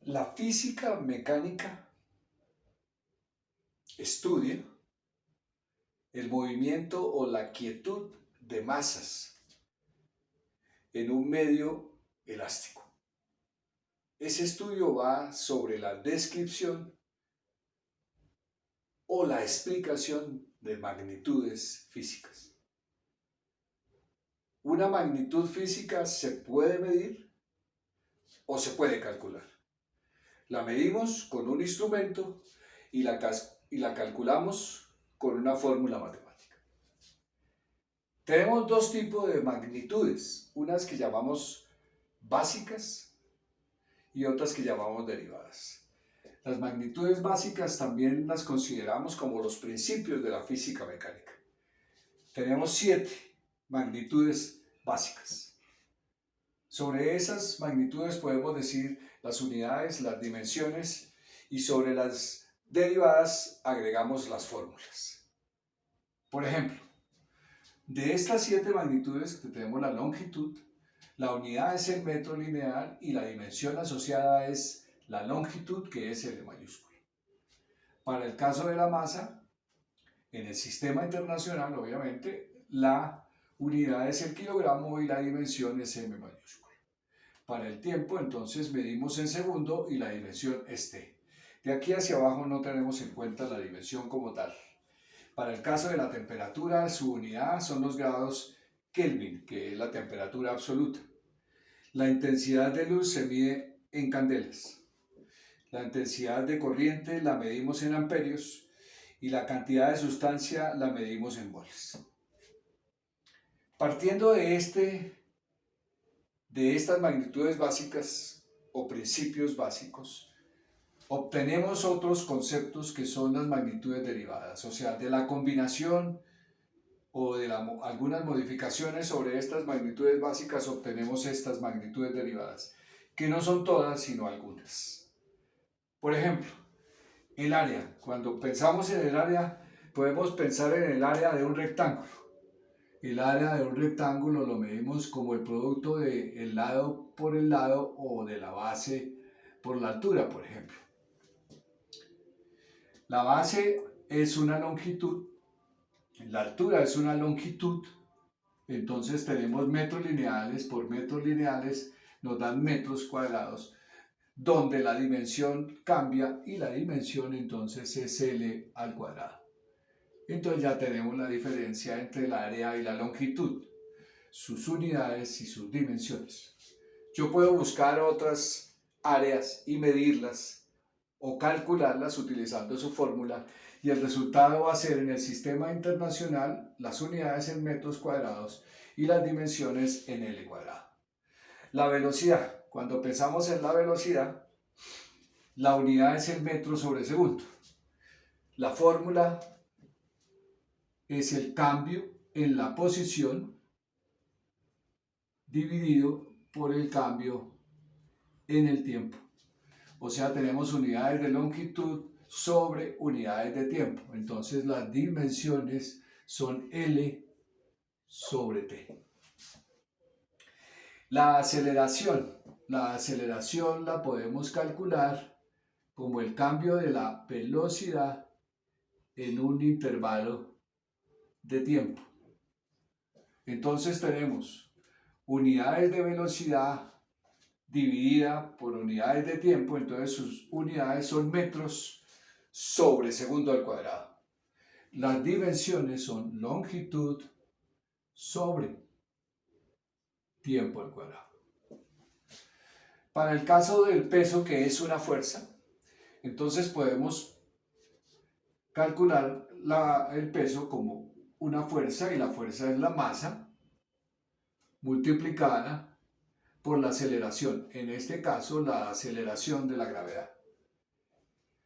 La física mecánica estudia el movimiento o la quietud de masas en un medio elástico. Ese estudio va sobre la descripción o la explicación de magnitudes físicas. Una magnitud física se puede medir o se puede calcular. La medimos con un instrumento y la calculamos con una fórmula matemática. Tenemos dos tipos de magnitudes, unas que llamamos básicas y otras que llamamos derivadas. Las magnitudes básicas también las consideramos como los principios de la física mecánica. Tenemos 7 magnitudes básicas. Sobre esas magnitudes podemos decir las unidades, las dimensiones, y sobre las derivadas agregamos las fórmulas. Por ejemplo, de estas 7 magnitudes que tenemos la longitud, la unidad es el metro lineal y la dimensión asociada es la longitud, que es L mayúscula. Para el caso de la masa, en el sistema internacional, obviamente, la unidad es el kilogramo y la dimensión es m mayúscula. Para el tiempo, entonces, medimos en segundo y la dimensión es t. De aquí hacia abajo no tenemos en cuenta la dimensión como tal. Para el caso de la temperatura, su unidad son los grados Kelvin, que es la temperatura absoluta. La intensidad de luz se mide en candelas. La intensidad de corriente la medimos en amperios y la cantidad de sustancia la medimos en moles. Partiendo de estas magnitudes básicas o principios básicos, obtenemos otros conceptos que son las magnitudes derivadas, o sea, de la combinación o de algunas modificaciones sobre estas magnitudes básicas obtenemos estas magnitudes derivadas, que no son todas, sino algunas. Por ejemplo, el área. Cuando pensamos en el área, podemos pensar en el área de un rectángulo. El área de un rectángulo lo medimos como el producto del lado por el lado o de la base por la altura, por ejemplo. La base es una longitud, la altura es una longitud, entonces tenemos metros lineales por metros lineales, nos dan metros cuadrados, donde la dimensión cambia y la dimensión entonces es L al cuadrado. Entonces ya tenemos la diferencia entre el área y la longitud, sus unidades y sus dimensiones. Yo puedo buscar otras áreas y medirlas o calcularlas utilizando su fórmula y el resultado va a ser en el sistema internacional las unidades en metros cuadrados y las dimensiones en L cuadrado. La velocidad. Cuando pensamos en la velocidad, la unidad es el metro sobre segundo. La fórmula es el cambio en la posición dividido por el cambio en el tiempo. O sea, tenemos unidades de longitud sobre unidades de tiempo. Entonces las dimensiones son L sobre T. La aceleración la podemos calcular como el cambio de la velocidad en un intervalo de tiempo. Entonces tenemos unidades de velocidad dividida por unidades de tiempo, entonces sus unidades son metros sobre segundo al cuadrado. Las dimensiones son longitud sobre tiempo al cuadrado. Para el caso del peso, que es una fuerza, entonces podemos calcular el peso como una fuerza, y la fuerza es la masa multiplicada por la aceleración, en este caso la aceleración de la gravedad.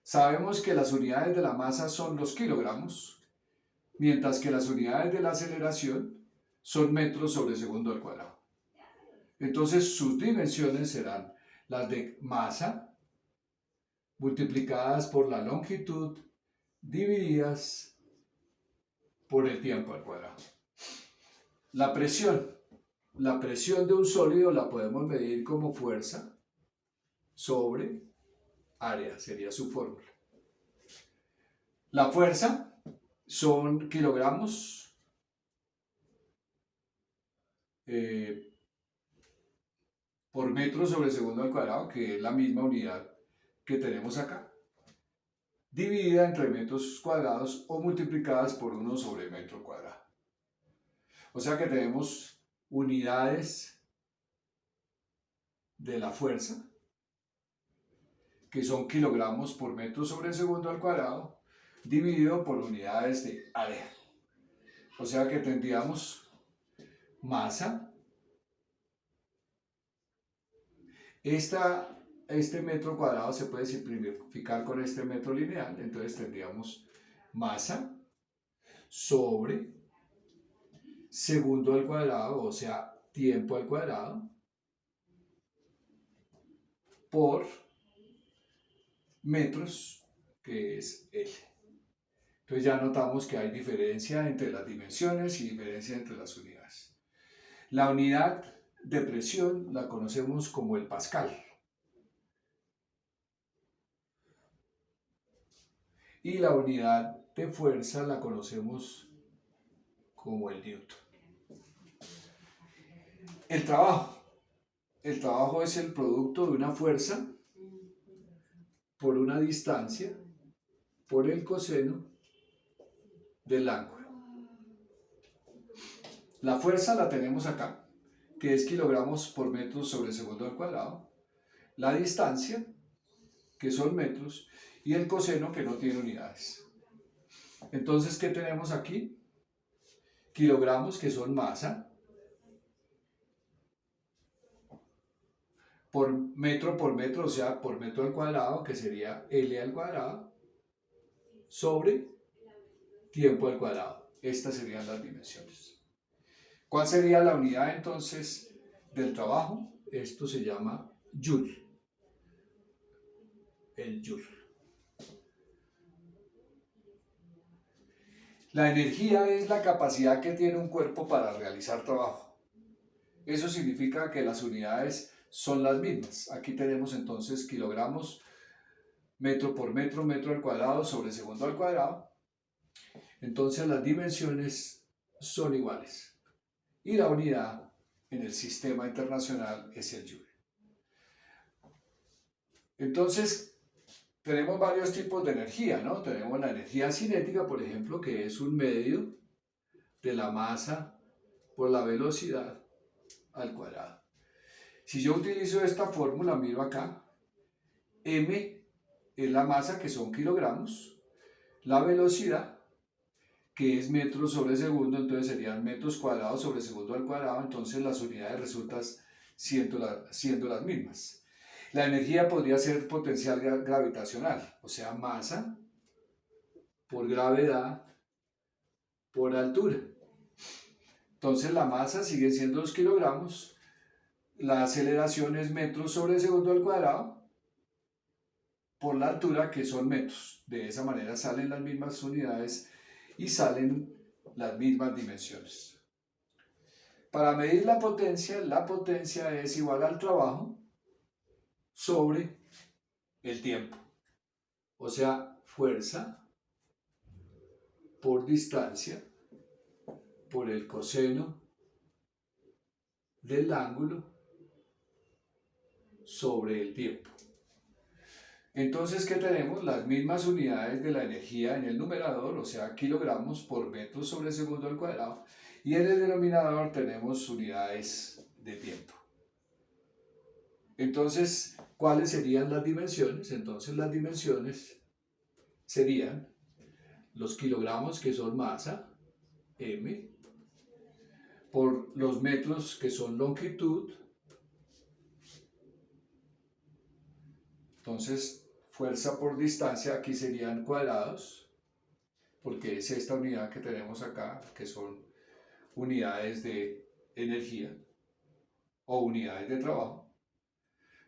Sabemos que las unidades de la masa son los kilogramos, mientras que las unidades de la aceleración son metros sobre segundo al cuadrado. Entonces sus dimensiones serán las de masa multiplicadas por la longitud divididas por el tiempo al cuadrado. La presión de un sólido la podemos medir como fuerza sobre área, sería su fórmula. La fuerza son kilogramos por metro sobre segundo al cuadrado, que es la misma unidad que tenemos acá, dividida entre metros cuadrados o multiplicadas por 1 sobre metro cuadrado. O sea que tenemos unidades de la fuerza, que son kilogramos por metro sobre segundo al cuadrado, dividido por unidades de área. O sea que tendríamos masa. Este metro cuadrado se puede simplificar con este metro lineal, entonces tendríamos masa sobre segundo al cuadrado, o sea, tiempo al cuadrado, por metros, que es L. Entonces ya notamos que hay diferencia entre las dimensiones y diferencia entre las unidades. La unidad de presión la conocemos como el pascal. Y la unidad de fuerza la conocemos como el newton. El trabajo. El trabajo es el producto de una fuerza por una distancia por el coseno del ángulo. La fuerza la tenemos acá, que es kilogramos por metro sobre segundo al cuadrado. La distancia, que son metros, y el coseno, que no tiene unidades. Entonces, ¿qué tenemos aquí? Kilogramos, que son masa, por metro, o sea, por metro al cuadrado, que sería L al cuadrado, sobre tiempo al cuadrado. Estas serían las dimensiones. ¿Cuál sería la unidad entonces del trabajo? Esto se llama joule. El joule. La energía es la capacidad que tiene un cuerpo para realizar trabajo. Eso significa que las unidades son las mismas. Aquí tenemos entonces kilogramos, metro por metro, metro al cuadrado sobre segundo al cuadrado. Entonces las dimensiones son iguales. Y la unidad en el sistema internacional es el joule. Entonces, tenemos varios tipos de energía, ¿no? Tenemos la energía cinética, por ejemplo, que es un medio de la masa por la velocidad al cuadrado. Si yo utilizo esta fórmula, miro acá, m es la masa, que son kilogramos, la velocidad, que es metros sobre segundo, entonces serían metros cuadrados sobre segundo al cuadrado, entonces las unidades resultan siendo las mismas. La energía podría ser potencial gravitacional, o sea, masa por gravedad por altura. Entonces la masa sigue siendo 2 kilogramos, la aceleración es metros sobre segundo al cuadrado por la altura, que son metros. De esa manera salen las mismas unidades y salen las mismas dimensiones. Para medir la potencia es igual al trabajo sobre el tiempo. O sea, fuerza por distancia por el coseno del ángulo sobre el tiempo. Entonces, ¿qué tenemos? Las mismas unidades de la energía en el numerador, o sea, kilogramos por metro sobre segundo al cuadrado, y en el denominador tenemos unidades de tiempo. Entonces, ¿cuáles serían las dimensiones? Entonces, las dimensiones serían los kilogramos, que son masa, m, por los metros, que son longitud. Entonces, fuerza por distancia aquí serían cuadrados, porque es esta unidad que tenemos acá, que son unidades de energía o unidades de trabajo.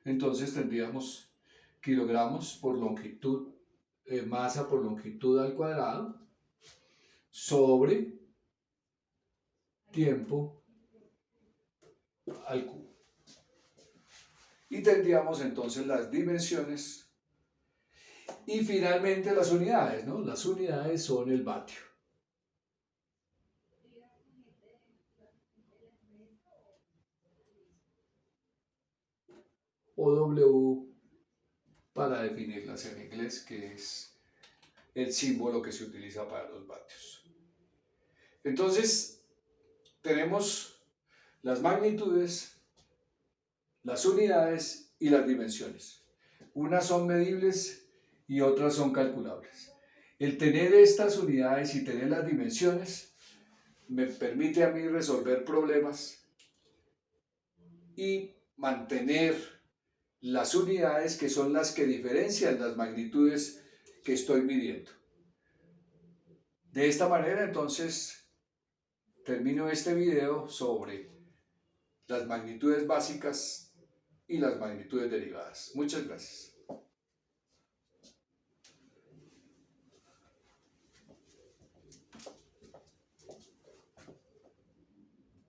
Entonces tendríamos kilogramos por longitud, masa por longitud al cuadrado, sobre tiempo al cubo. Y tendríamos entonces las dimensiones Y finalmente las unidades, ¿no? Las unidades son el vatio. O W para definirlas en inglés, que es el símbolo que se utiliza para los vatios. Entonces, tenemos las magnitudes, las unidades y las dimensiones. Unas son medibles y otras son calculables. El tener estas unidades y tener las dimensiones me permite a mí resolver problemas y mantener las unidades que son las que diferencian las magnitudes que estoy midiendo. De esta manera, entonces, termino este video sobre las magnitudes básicas y las magnitudes derivadas. Muchas gracias.